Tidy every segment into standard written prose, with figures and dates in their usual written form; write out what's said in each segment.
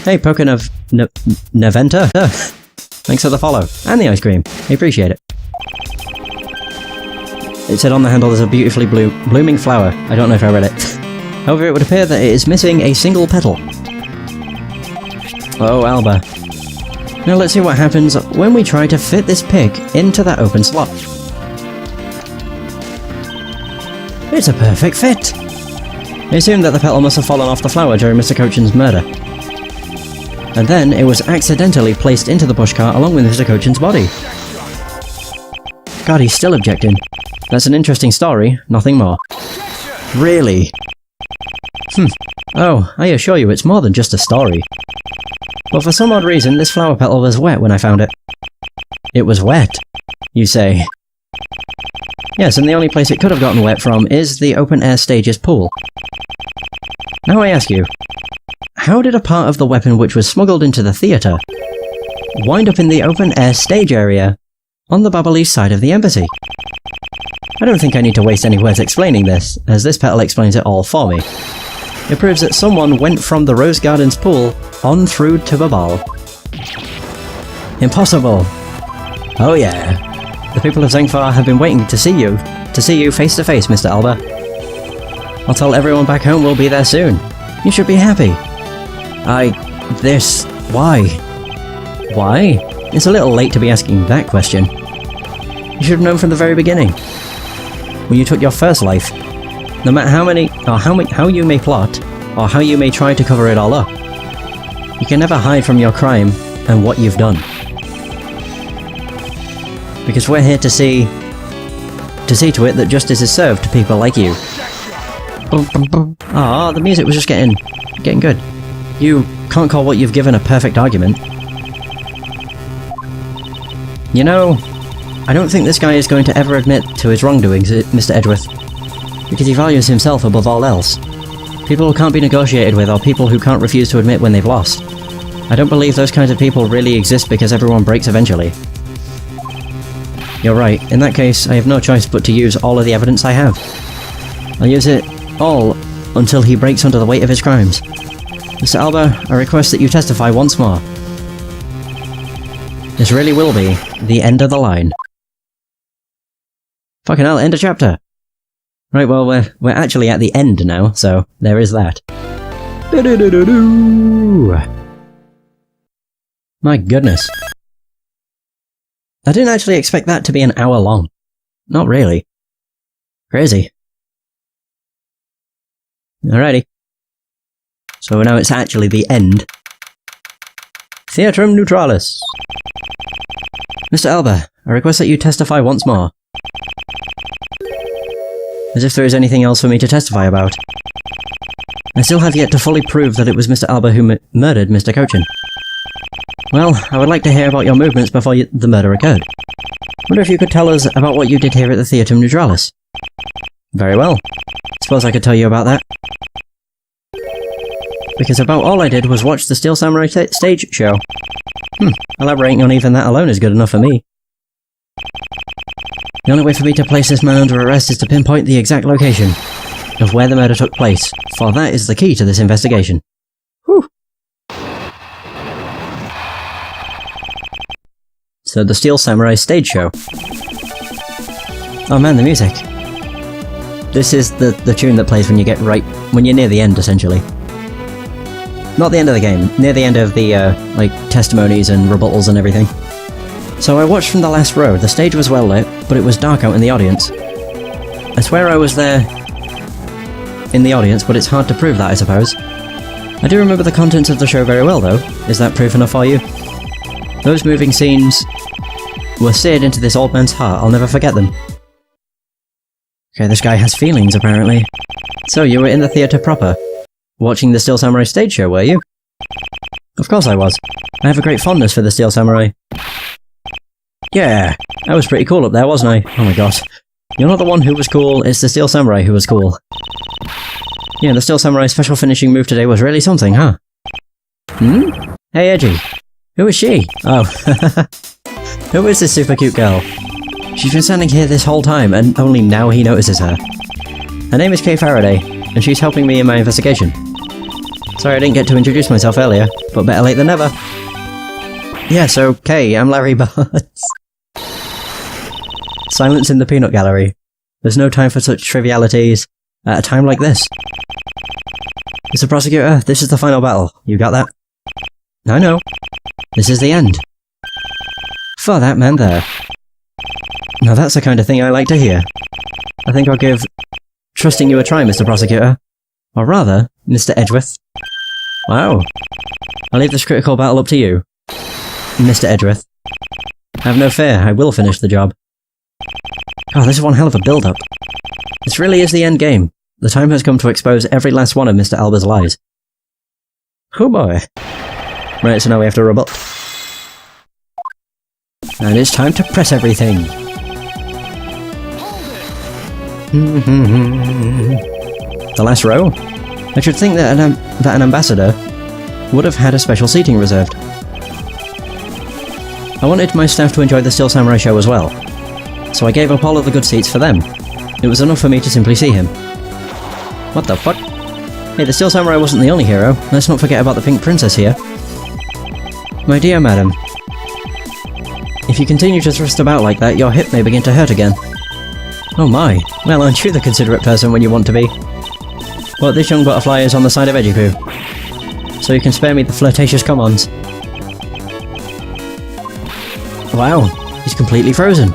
Hey, Poker Neventa. Thanks for the follow. And the ice cream. I appreciate it. It said on the handle there's a beautifully blooming flower. I don't know if I read it. However, it would appear that it is missing a single petal. Oh, Alba. Now let's see what happens when we try to fit this pick into that open slot. It's a perfect fit! I assume that the petal must have fallen off the flower during Mr. Cochin's murder. And then it was accidentally placed into the pushcart along with Mr. Cochin's body. God, he's still objecting. That's an interesting story, nothing more. Really? Oh, I assure you it's more than just a story. But for some odd reason, this flower petal was wet when I found it. It was wet, you say? Yes, and the only place it could have gotten wet from is the open-air stage's pool. Now I ask you, how did a part of the weapon which was smuggled into the theatre wind up in the open-air stage area on the Babalese side of the embassy? I don't think I need to waste any words explaining this, as this petal explains it all for me. It proves that someone went from the Rose Gardens pool on through to Babal. Impossible! Oh yeah. The people of Zengfar have been waiting to see you face to face, Mr. Alba. I'll tell everyone back home we'll be there soon. You should be happy. Why? Why? It's a little late to be asking that question. You should have known from the very beginning. When you took your first life, no matter how you may plot, or how you may try to cover it all up, you can never hide from your crime and what you've done. Because we're here to see to it that justice is served to people like you. Ah, the music was just getting good. You can't call what you've given a perfect argument. You know, I don't think this guy is going to ever admit to his wrongdoings, Mr. Edgeworth, because he values himself above all else. People who can't be negotiated with are people who can't refuse to admit when they've lost. I don't believe those kinds of people really exist because everyone breaks eventually. You're right. In that case, I have no choice but to use all of the evidence I have. I'll use it all until he breaks under the weight of his crimes. Mr. Alba, I request that you testify once more. This really will be the end of the line. Fucking hell, end of chapter! Right, well, we're actually at the end now, so there is that. My goodness. I didn't actually expect that to be an hour long. Not really. Crazy. Alrighty. So now it's actually the end. Theatrum Neutralis. Mr. Alba, I request that you testify once more. As if there is anything else for me to testify about. I still have yet to fully prove that it was Mr. Alba who murdered Mr. Cochin. Well, I would like to hear about your movements before the murder occurred. Wonder if you could tell us about what you did here at the Theatrum Neutralis. Very well. Suppose I could tell you about that. Because about all I did was watch the Steel Samurai stage show. Elaborating on even that alone is good enough for me. The only way for me to place this man under arrest is to pinpoint the exact location of where the murder took place, for that is the key to this investigation. Whew. So the Steel Samurai stage show. Oh man, the music. This is the tune that plays when you're near the end, essentially. Not the end of the game, near the end of the, like, testimonies and rebuttals and everything. So I watched from the last row. The stage was well lit, but it was dark out in the audience. I swear I was there in the audience, but it's hard to prove that, I suppose. I do remember the contents of the show very well, though. Is that proof enough for you? Those moving scenes were seared into this old man's heart. I'll never forget them. Okay, this guy has feelings, apparently. So, you were in the theatre proper, watching the Steel Samurai stage show, were you? Of course I was. I have a great fondness for the Steel Samurai. Yeah, I was pretty cool up there, wasn't I? Oh my god. You're not the one who was cool, it's the Steel Samurai who was cool. Yeah, the Steel Samurai special finishing move today was really something, huh? Hey, Edgy. Who is she? Oh. Who is this super cute girl? She's been standing here this whole time, and only now he notices her. Her name is Kay Faraday, and she's helping me in my investigation. Sorry I didn't get to introduce myself earlier, but better late than never. Yes, okay, I'm Larry Barnes. Silence in the peanut gallery. There's no time for such trivialities at a time like this. Mr. Prosecutor, this is the final battle. You got that? I know. This is the end. For that man there. Now that's the kind of thing I like to hear. I think I'll give trusting you a try, Mr. Prosecutor. Or rather, Mr. Edgeworth. Wow. I'll leave this critical battle up to you, Mr. Edgeworth. Have no fear, I will finish the job. Oh, this is one hell of a build-up. This really is the end game. The time has come to expose every last one of Mr. Alba's lies. Oh boy. Right, so now we have to rebut. And it's time to press everything. The last row? I should think that an ambassador would have had a special seating reserved. I wanted my staff to enjoy the Steel Samurai show as well, so I gave up all of the good seats for them. It was enough for me to simply see him. What the fuck? Hey, the Steel Samurai wasn't the only hero. Let's not forget about the Pink Princess here. My dear madam, if you continue to thrust about like that, your hip may begin to hurt again. Oh my, well aren't you the considerate person when you want to be? But this young butterfly is on the side of Edgy-Poo, so you can spare me the flirtatious come-ons. Wow, he's completely frozen.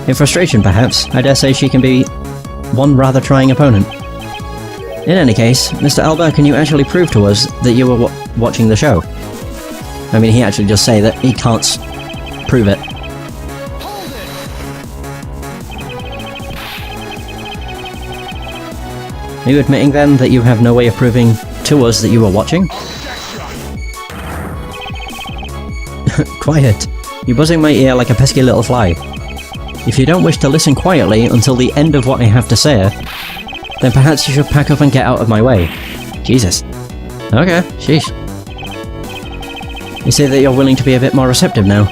In frustration, perhaps, I dare say she can be one rather trying opponent. In any case, Mr. Alba, can you actually prove to us that you were watching the show? I mean, he actually just say that he can't prove it. Are you admitting then that you have no way of proving to us that you were watching? Quiet. You're buzzing my ear like a pesky little fly. If you don't wish to listen quietly until the end of what I have to say, then perhaps you should pack up and get out of my way. Jesus. Okay, sheesh. You say that you're willing to be a bit more receptive now.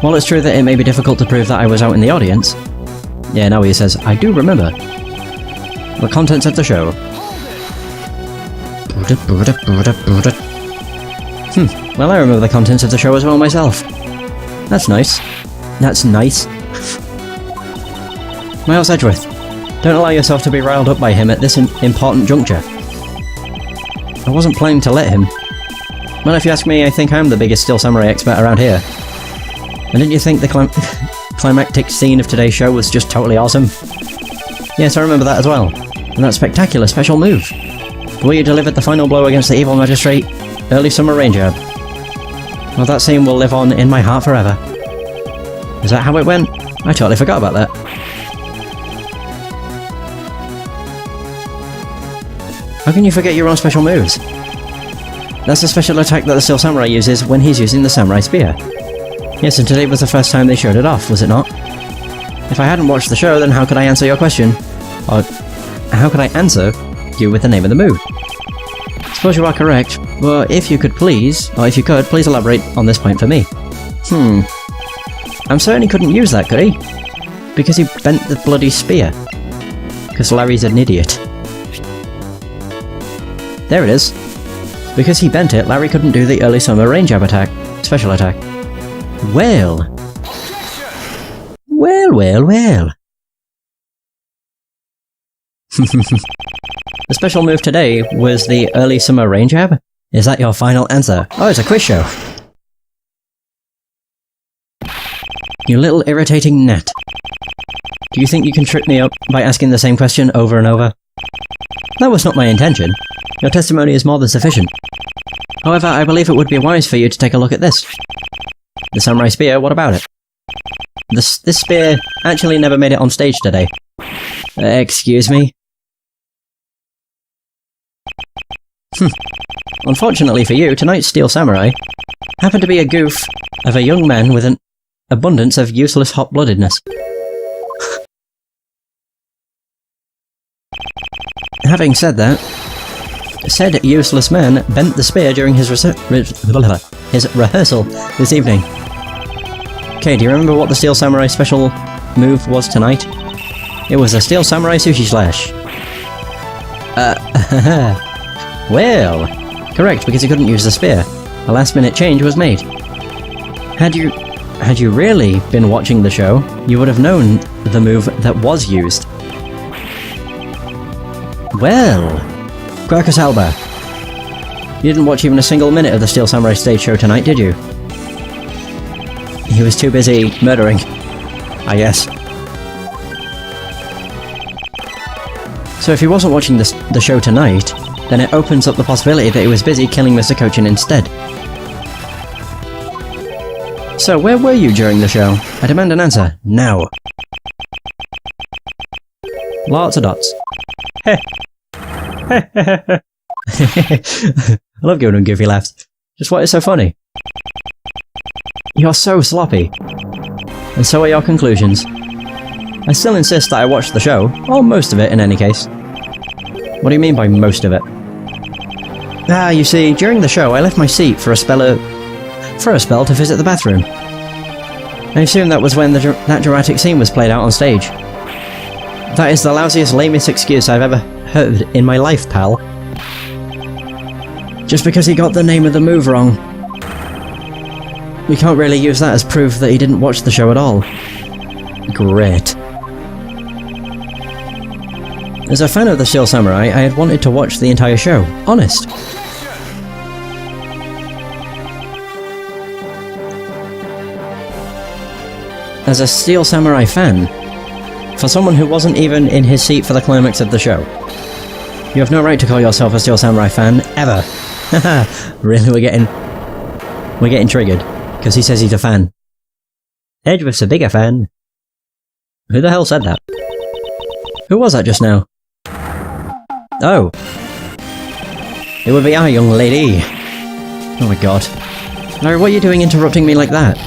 While it's true that it may be difficult to prove that I was out in the audience... Yeah, now he says, I do remember. The contents of the show. Well, I remember the contents of the show as well myself. That's nice. That's nice. Miles Edgeworth, don't allow yourself to be riled up by him at this important juncture. I wasn't planning to let him. Well, if you ask me, I think I'm the biggest Steel Samurai expert around here. And didn't you think the climactic scene of today's show was just totally awesome? Yes, I remember that as well. And that spectacular special move. The way you delivered the final blow against the evil magistrate, early summer ranger. Well, that scene will live on in my heart forever. Is that how it went? I totally forgot about that. How can you forget your own special moves? That's the special attack that the Steel Samurai uses when he's using the Samurai Spear. Yes, and today was the first time they showed it off, was it not? If I hadn't watched the show, then how could I answer your question? Or how could I answer you with the name of the move? I suppose you are correct, but if you could please elaborate on this point for me. I'm certain he couldn't use that, could he? Because he bent the bloody spear. Because Larry's an idiot. There it is. Because he bent it, Larry couldn't do the early summer rain jab attack. Special attack. Well. Well. The special move today was the early summer rain jab? Is that your final answer? Oh, it's a quiz show. You little irritating gnat. Do you think you can trip me up by asking the same question over and over? That was not my intention. Your testimony is more than sufficient. However, I believe it would be wise for you to take a look at this. The Samurai Spear, what about it? This spear actually never made it on stage today. Excuse me? Unfortunately for you, tonight's Steel Samurai happened to be a goof of a young man with an abundance of useless hot-bloodedness. Having said that, said useless man bent the spear during his rehearsal this evening. Okay, do you remember what the Steel Samurai special move was tonight? It was a Steel Samurai Sushi Slash. Well, correct, because he couldn't use the spear. A last-minute change was made. Had you really been watching the show, you would have known the move that was used. Well, Quercus Alba. You didn't watch even a single minute of the Steel Samurai stage show tonight, did you? He was too busy murdering, I guess. So if he wasn't watching the show tonight, then it opens up the possibility that he was busy killing Mr. Cochin instead. So where were you during the show? I demand an answer, now. Lots of dots. Heh. I love giving him goofy laughs. Just what is so funny? You're so sloppy. And so are your conclusions. I still insist that I watched the show, or most of it in any case. What do you mean by most of it? Ah, you see, during the show I left my seat for a spell to visit the bathroom. I assume that was when that dramatic scene was played out on stage. That is the lousiest, lamest excuse I've ever heard in my life, pal. Just because he got the name of the move wrong. We can't really use that as proof that he didn't watch the show at all. Great. As a fan of the Steel Samurai, I had wanted to watch the entire show. Honest. As a Steel Samurai fan, for someone who wasn't even in his seat for the climax of the show, you have no right to call yourself a Steel Samurai fan, ever. Haha, really, we're getting triggered, because he says he's a fan. Edgeworth's a bigger fan. Who the hell said that? Who was that just now? Oh. It would be our young lady. Oh my god. Larry, what are you doing interrupting me like that?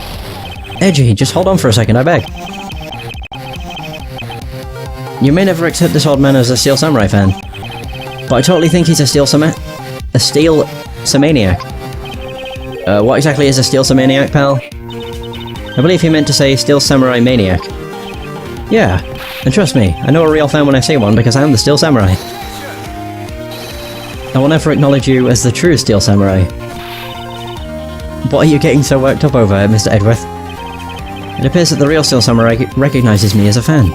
Edgy, just hold on for a second, I beg. You may never accept this old man as a Steel Samurai fan, but I totally think he's a Steel Samaniac. What exactly is a Steel Samaniac, pal? I believe he meant to say Steel Samurai Maniac. Yeah, and trust me, I know a real fan when I see one because I am the Steel Samurai. I will never acknowledge you as the true Steel Samurai. What are you getting so worked up over, Mr. Edgeworth? It appears that the real Steel Samurai recognises me as a fan.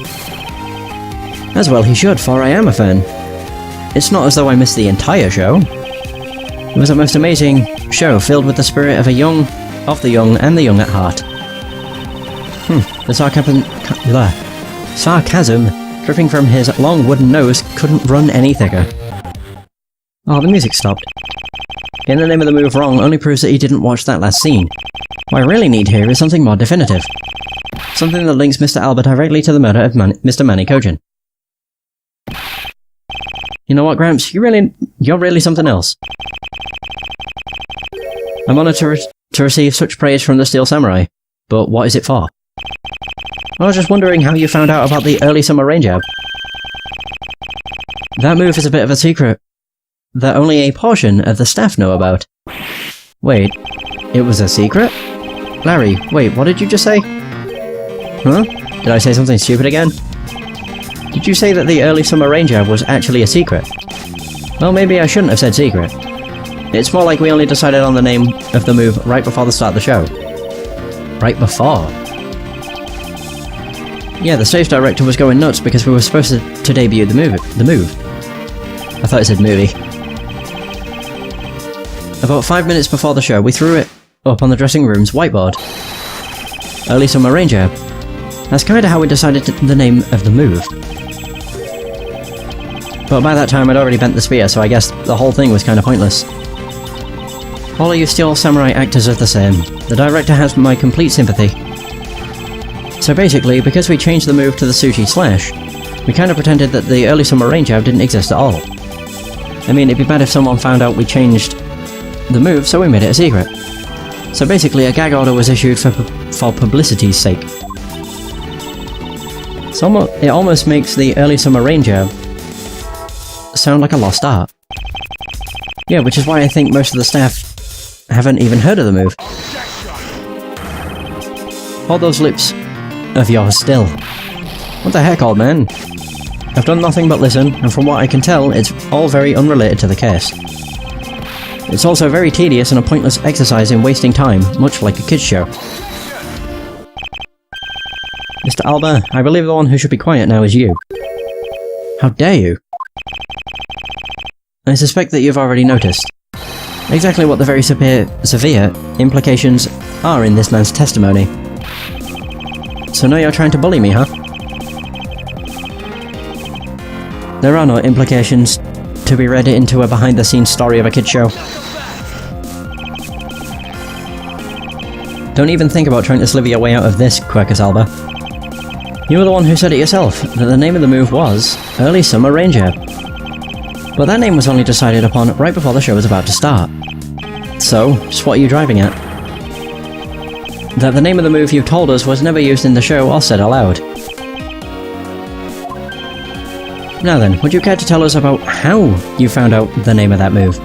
As well he should, for I am a fan. It's not as though I missed the entire show. It was a most amazing show filled with the spirit of the young and the young at heart. The sarcasm dripping from his long wooden nose couldn't run any thicker. Oh, the music stopped. Getting the name of the move wrong only proves that he didn't watch that last scene. What I really need here is something more definitive. Something that links Mr. Alba directly to the murder of Mr. Manny Kojin. You know what, Gramps? You're really something else. I'm honoured to receive such praise from the Steel Samurai, but what is it for? I was just wondering how you found out about the early summer rain jab. That move is a bit of a secret that only a portion of the staff know about. Wait, it was a secret? Larry, wait, what did you just say? Huh? Did I say something stupid again? Did you say that the early summer rain jab was actually a secret? Well, maybe I shouldn't have said secret. It's more like we only decided on the name of the move right before the start of the show. Right before? Yeah, the stage director was going nuts because we were supposed to debut the move. I thought it said movie. About 5 minutes before the show, we threw it up on the dressing room's whiteboard. Early summer rain jab. That's kinda how we decided the name of the move. But by that time I'd already bent the spear, so I guess the whole thing was kinda pointless. All of you Steel Samurai actors are the same. The director has my complete sympathy. So basically, because we changed the move to the sushi slash, we kinda pretended that the early summer rain jab didn't exist at all. I mean, it'd be bad if someone found out we changed the move, so we made it a secret. So basically, a gag order was issued for publicity's sake. It almost makes the early summer rain jab sound like a lost art. Yeah, which is why I think most of the staff haven't even heard of the move. Hold those lips of yours still. What the heck, old man? I've done nothing but listen, and from what I can tell, it's all very unrelated to the case. It's also very tedious and a pointless exercise in wasting time, much like a kids' show. Mr. Alba, I believe the one who should be quiet now is you. How dare you? I suspect that you've already noticed exactly what the very severe implications are in this man's testimony. So now you're trying to bully me, huh? There are no implications to be read into a behind-the-scenes story of a kid's show. Don't even think about trying to sliver your way out of this, Quercus Alba. You were the one who said it yourself, that the name of the move was Early Summer Ranger. But that name was only decided upon right before the show was about to start. So, just what are you driving at? That the name of the move you told us was never used in the show or said aloud. Now then, would you care to tell us about how you found out the name of that move?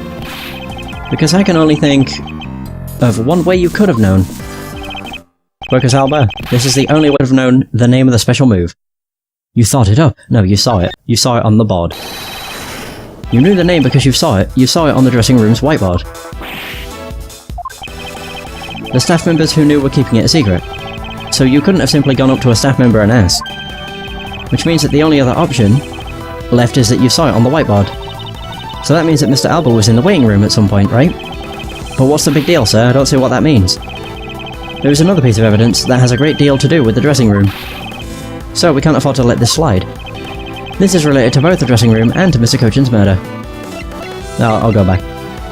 Because I can only think of one way you could have known. Quercus Alba, this is the only way to have known the name of the special move. You thought it up. No, you saw it. You saw it on the board. You knew the name because you saw it. You saw it on the dressing room's whiteboard. The staff members who knew were keeping it a secret. So you couldn't have simply gone up to a staff member and asked. Which means that the only other option left is that you saw it on the whiteboard. So that means that Mr. Alba was in the waiting room at some point, right? But what's the big deal, sir? I don't see what that means. There is another piece of evidence that has a great deal to do with the dressing room. So we can't afford to let this slide. This is related to both the dressing room and to Mr. Cochin's murder. I'll go back.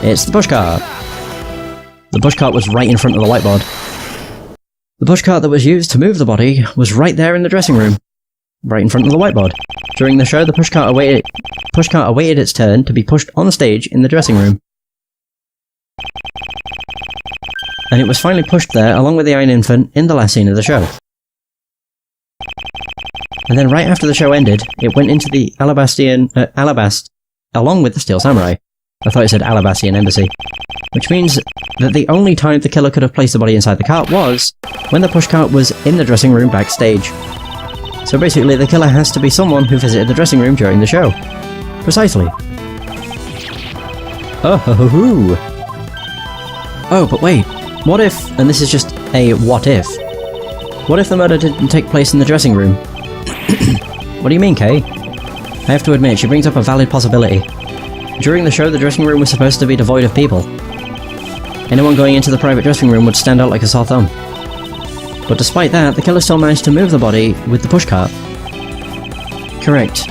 It's the pushcart. The pushcart was right in front of the whiteboard. The pushcart that was used to move the body was right there in the dressing room. Right in front of the whiteboard. During the show, the pushcart awaited its turn to be pushed on the stage in the dressing room. And it was finally pushed there along with the Iron Infant in the last scene of the show. And then right after the show ended, it went into the Alabast along with the Steel Samurai. I thought it said Alabastian Embassy. Which means that the only time the killer could have placed the body inside the cart was when the pushcart was in the dressing room backstage. So basically the killer has to be someone who visited the dressing room during the show. Precisely. Oh, but wait. What if, and this is just a what if the murder didn't take place in the dressing room? What do you mean, Kay? I have to admit, she brings up a valid possibility. During the show, the dressing room was supposed to be devoid of people. Anyone going into the private dressing room would stand out like a sore thumb. But despite that, the killer still managed to move the body with the pushcart. Correct.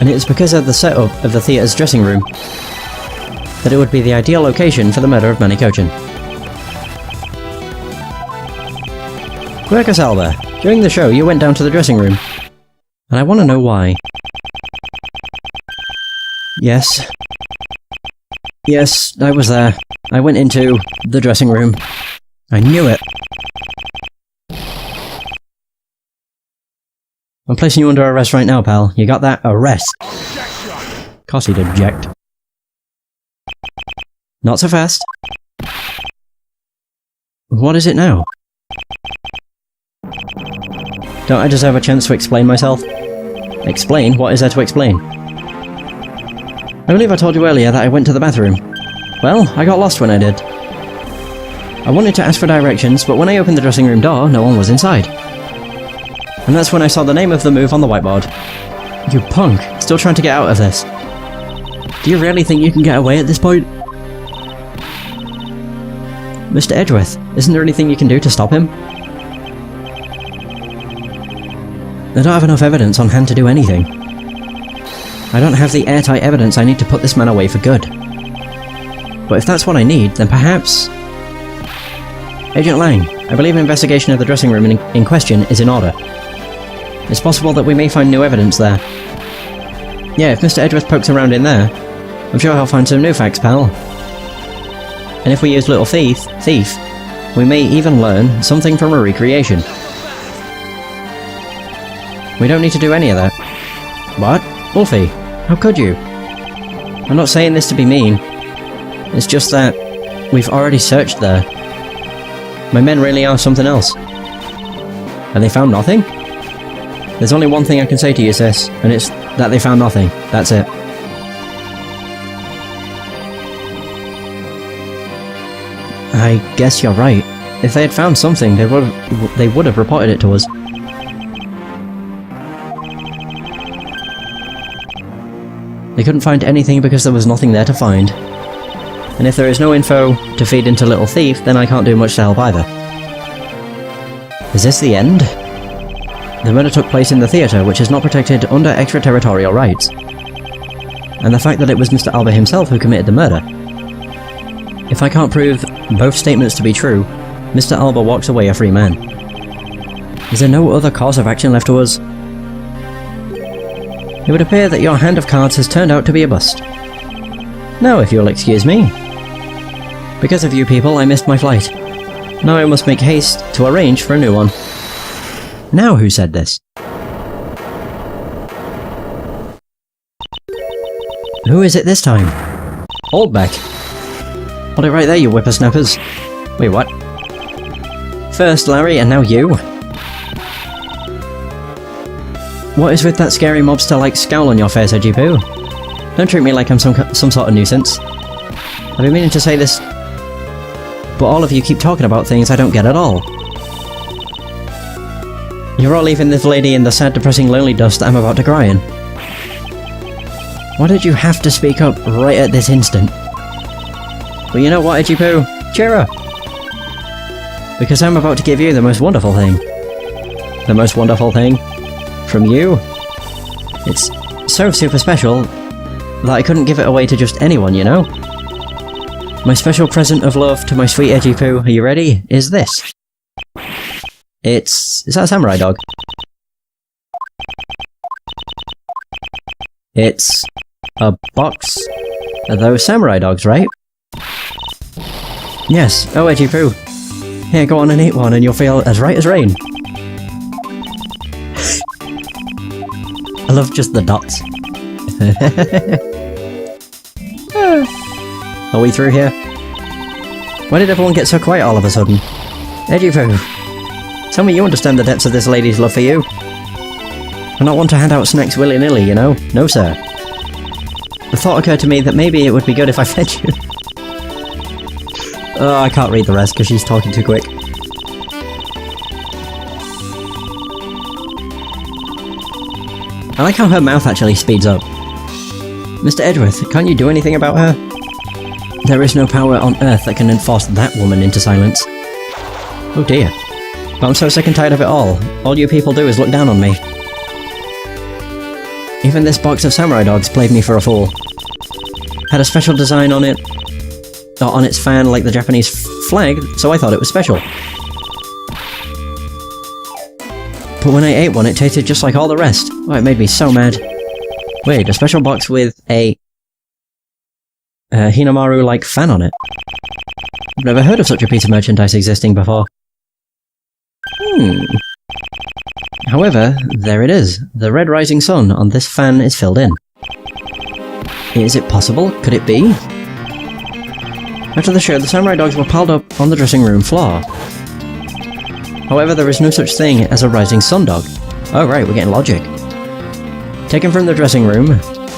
And it was because of the setup of the theatre's dressing room that it would be the ideal location for the murder of Manny Cochin. Quercus Alba, during the show you went down to the dressing room. And I want to know why. Yes, I was there. I went into the dressing room. I knew it. I'm placing you under arrest right now, pal. You got that? Arrest. Of course he'd object. Not so fast. What is it now? Don't I deserve a chance to explain myself? Explain? What is there to explain? I believe I told you earlier that I went to the bathroom. Well, I got lost when I did. I wanted to ask for directions, but when I opened the dressing room door, no one was inside. And that's when I saw the name of the move on the whiteboard. You punk! Still trying to get out of this. Do you really think you can get away at this point? Mr. Edgeworth, isn't there anything you can do to stop him? I don't have enough evidence on hand to do anything. I don't have the airtight evidence I need to put this man away for good. But if that's what I need, then perhaps... Agent Lang, I believe an investigation of the dressing room in question is in order. It's possible that we may find new evidence there. Yeah, if Mr. Edgeworth pokes around in there, I'm sure he'll find some new facts, pal. And if we use Little Thief, we may even learn something from a recreation. We don't need to do any of that. What? Wolfie, how could you? I'm not saying this to be mean. It's just that we've already searched there. My men really are something else. And they found nothing? There's only one thing I can say to you, sis, and it's that they found nothing. That's it. I guess you're right. If they had found something, they would have reported it to us. They couldn't find anything because there was nothing there to find. And if there is no info to feed into Little Thief, then I can't do much to help either. Is this the end? The murder took place in the theatre, which is not protected under extraterritorial rights. And the fact that it was Mr. Alba himself who committed the murder. If I can't prove both statements to be true, Mr. Alba walks away a free man. Is there no other course of action left to us? It would appear that your hand of cards has turned out to be a bust. Now, if you'll excuse me. Because of you people, I missed my flight. Now I must make haste to arrange for a new one. Now who said this? Who is it this time? Oldbeck. Hold it right there, you whippersnappers. Wait, what? First Larry, and now you? What is with that scary mobster-like scowl on your face, Edgy Poo? Don't treat me like I'm some sort of nuisance. I've been meaning to say this, but all of you keep talking about things I don't get at all. You're all leaving this lady in the sad, depressing, lonely dust I'm about to cry in. Why did you have to speak up right at this instant? Well, you know what, Edgy Poo? Cheer up! Because I'm about to give you the most wonderful thing. The most wonderful thing? From you? It's so super special that I couldn't give it away to just anyone, you know? My special present of love to my sweet Edgy Poo, are you ready? Is this. Is that a samurai dog? It's a box of those samurai dogs, right? Yes, oh Edgy Poo. Here, go on and eat one and you'll feel as right as rain. I love just the dots. Are we through here? Why did everyone get so quiet all of a sudden? Edgy Poo, tell me you understand the depths of this lady's love for you. I'm not one to hand out snacks willy-nilly, you know? No, sir. The thought occurred to me that maybe it would be good if I fed you. Oh, I can't read the rest because she's talking too quick. I like how her mouth actually speeds up. Mr. Edgeworth, can't you do anything about her? There is no power on Earth that can enforce that woman into silence. Oh dear. But I'm so sick and tired of it all. All you people do is look down on me. Even this box of samurai dogs played me for a fool. Had a special design on it, or on its fan like the Japanese flag, so I thought it was special. But when I ate one, it tasted just like all the rest. Oh, it made me so mad. Wait, a special box with a Hinamaru-like fan on it. I've never heard of such a piece of merchandise existing before. However, there it is. The red rising sun on this fan is filled in. Is it possible? Could it be? After the show, the samurai dogs were piled up on the dressing room floor. However, there is no such thing as a rising sun dog. Oh right, we're getting logic. Taken from the dressing room,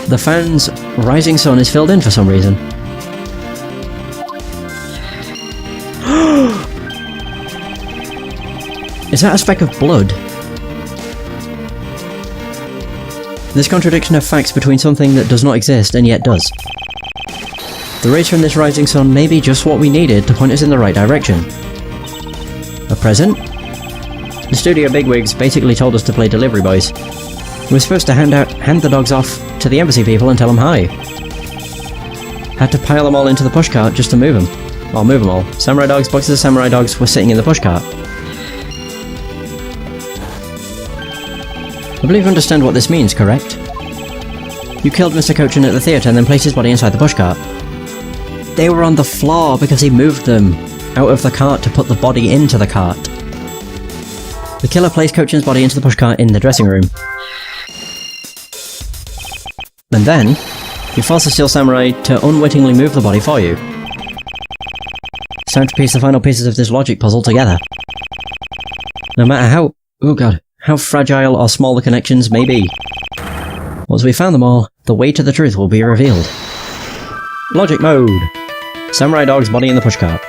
the fan's rising sun is filled in for some reason. Is that a speck of blood? This contradiction of facts between something that does not exist and yet does. The rays from this rising sun may be just what we needed to point us in the right direction. A present? The studio bigwigs basically told us to play delivery boys. We were supposed to hand the dogs off to the embassy people and tell them hi. Had to pile them all into the pushcart just to move them. Well, move them all. Samurai dogs, boxes of samurai dogs were sitting in the pushcart. I believe you understand what this means, correct? You killed Mr. Cochin at the theatre and then placed his body inside the pushcart. They were on the floor because he moved them out of the cart to put the body into the cart. The killer placed Cochin's body into the pushcart in the dressing room. And then, you forced the Steel Samurai to unwittingly move the body for you. It's time to piece the final pieces of this logic puzzle together. No matter how fragile or small the connections may be. Once we found them all, the way to the truth will be revealed. Logic mode! Samurai dog's body in the pushcart.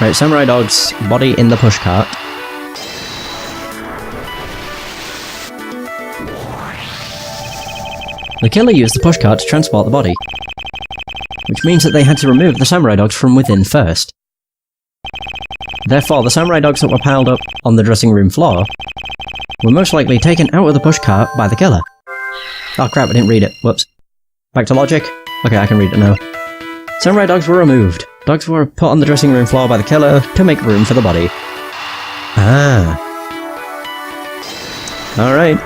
Right, Samurai Dog's body in the pushcart. The killer used the pushcart to transport the body, which means that they had to remove the Samurai Dogs from within first. Therefore, the Samurai Dogs that were piled up on the dressing room floor were most likely taken out of the pushcart by the killer. Oh crap, I didn't read it. Whoops. Back to logic? Okay, I can read it now. Samurai Dogs were removed. Dogs were put on the dressing room floor by the killer to make room for the body. Ah. Alright.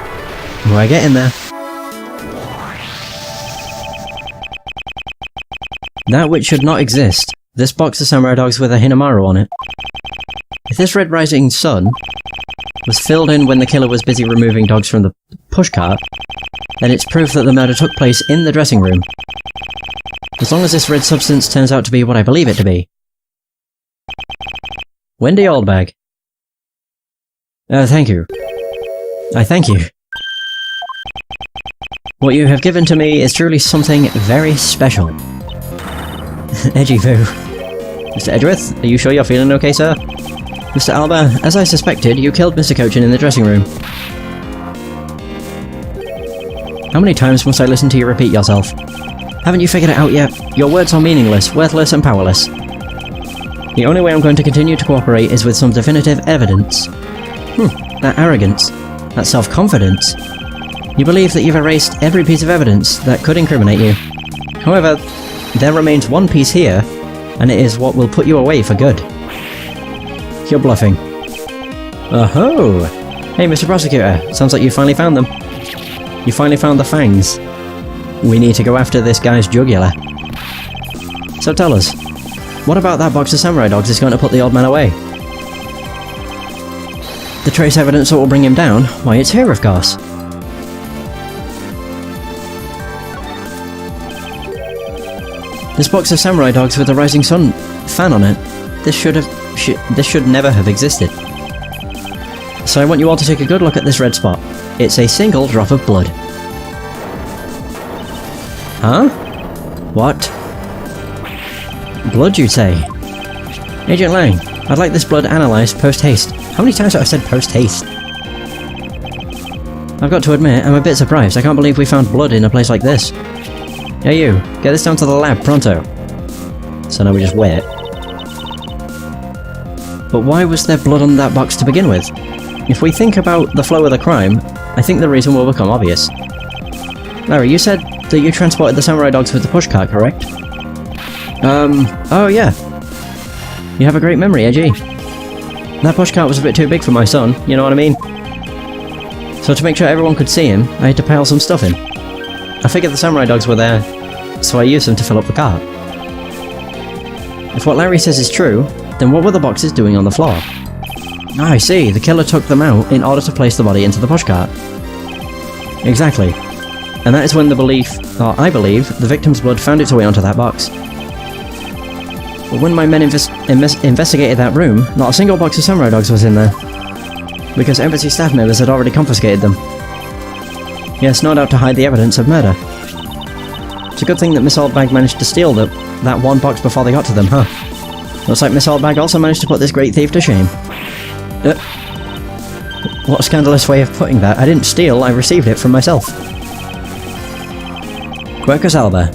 We're getting there. That which should not exist. This box of Samurai Dogs with a Hinamaru on it. If this red rising sun was filled in when the killer was busy removing dogs from the pushcart, then it's proof that the murder took place in the dressing room. As long as this red substance turns out to be what I believe it to be. Wendy Oldbag. Thank you. I thank you. What you have given to me is truly something very special. Edgy Vu. Mr. Edgeworth, are you sure you're feeling okay, sir? Mr. Alba, as I suspected, you killed Mr. Cochin in the dressing room. How many times must I listen to you repeat yourself? Haven't you figured it out yet? Your words are meaningless, worthless, and powerless. The only way I'm going to continue to cooperate is with some definitive evidence. That arrogance. That self-confidence. You believe that you've erased every piece of evidence that could incriminate you. However, there remains one piece here, and it is what will put you away for good. You're bluffing. Oh-ho! Hey, Mr. Prosecutor, sounds like you finally found them. You finally found the fangs. We need to go after this guy's jugular. So tell us, what about that box of Samurai Dogs is going to put the old man away? The trace evidence that will bring him down? Why, it's here, of course. This box of Samurai Dogs with the Rising Sun fan on it. This should never have existed. So I want you all to take a good look at this red spot. It's a single drop of blood. Huh? What? Blood, you'd say? Agent Lang, I'd like this blood analysed post-haste. How many times have I said post-haste? I've got to admit, I'm a bit surprised. I can't believe we found blood in a place like this. Hey you, get this down to the lab, pronto. So now we just wait. But why was there blood on that box to begin with? If we think about the flow of the crime, I think the reason will become obvious. Larry, you said that you transported the Samurai Dogs with the pushcart, correct? Oh yeah. You have a great memory, Edgy. That pushcart was a bit too big for my son, you know what I mean? So to make sure everyone could see him, I had to pile some stuff in. I figured the Samurai Dogs were there, so I used them to fill up the cart. If what Larry says is true, then what were the boxes doing on the floor? Ah, I see, the killer took them out in order to place the body into the pushcart. Exactly. And that is when I believe, the victim's blood found its way onto that box. But when my men investigated that room, not a single box of Samurai Dogs was in there. Because embassy staff members had already confiscated them. Yes, no doubt to hide the evidence of murder. It's a good thing that Miss Oldbag managed to steal that one box before they got to them, huh? Looks like Miss Oldbag also managed to put this great thief to shame. What a scandalous way of putting that. I didn't steal, I received it from myself. Quercus Alba.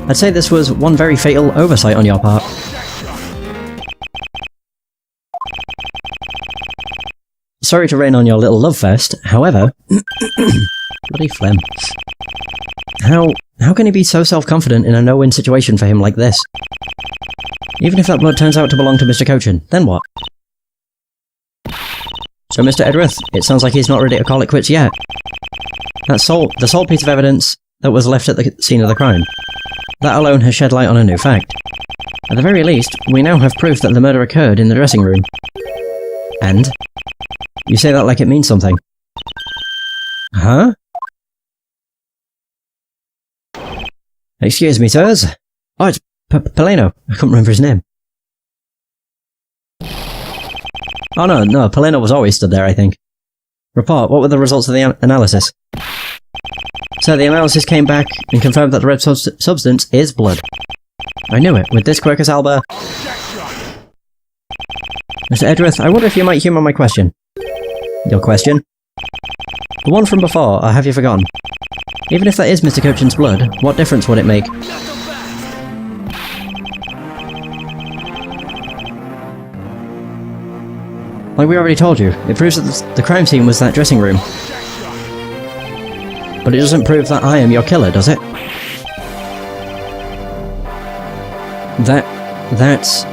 I'd say this was one very fatal oversight on your part. Sorry to rain on your little love fest, however... Bloody phlegm. How can he be so self-confident in a no-win situation for him like this? Even if that blood turns out to belong to Mr. Cochin, then what? So Mr. Edgeworth, it sounds like he's not ready to call it quits yet. The sole piece of evidence that was left at the scene of the crime. That alone has shed light on a new fact. At the very least, we now have proof that the murder occurred in the dressing room. And? You say that like it means something. Huh? Excuse me, sirs. Oh, it's Paleno. I couldn't remember his name. Oh no, Paleno was always stood there, I think. Report, what were the results of the analysis? So the analysis came back and confirmed that the red substance is blood. I knew it. With this quercus alba... Mr. Edgeworth, I wonder if you might humour my question. Your question? The one from before, or have you forgotten? Even if that is Mr. Cochin's blood, what difference would it make? Like we already told you, it proves that the crime scene was that dressing room. But it doesn't prove that I am your killer, does it? That's...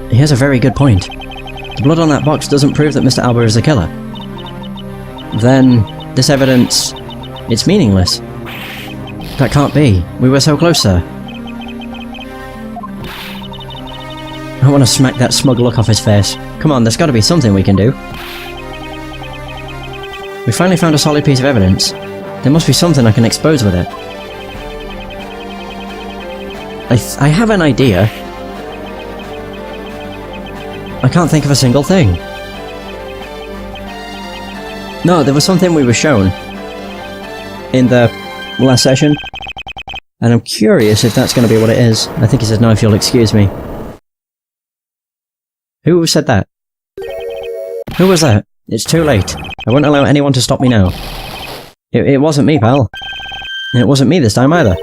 He has a very good point. The blood on that box doesn't prove that Mr. Alba is the killer. Then, this evidence... it's meaningless. That can't be. We were so close, sir. I want to smack that smug look off his face. Come on, there's got to be something we can do. We finally found a solid piece of evidence. There must be something I can expose with it. I have an idea. I can't think of a single thing. No, there was something we were shown in the last session, and I'm curious if that's going to be what it is. I think he said no, if you'll excuse me. Who said that? Who was that? It's too late. I won't allow anyone to stop me now. It wasn't me, pal. And it wasn't me this time either.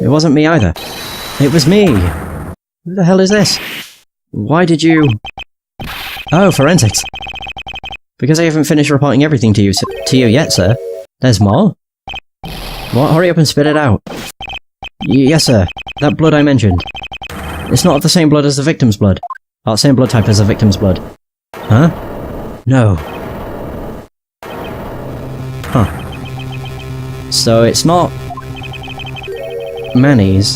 It wasn't me either. It was me! Who the hell is this? Why did you... Oh, forensics. Because I haven't finished reporting everything to you yet, sir. There's more? What? Hurry up and spit it out. Yes, sir. That blood I mentioned. It's not of the same blood as the victim's blood. Oh, same blood type as the victim's blood. Huh? No. Huh. So it's not... Manny's.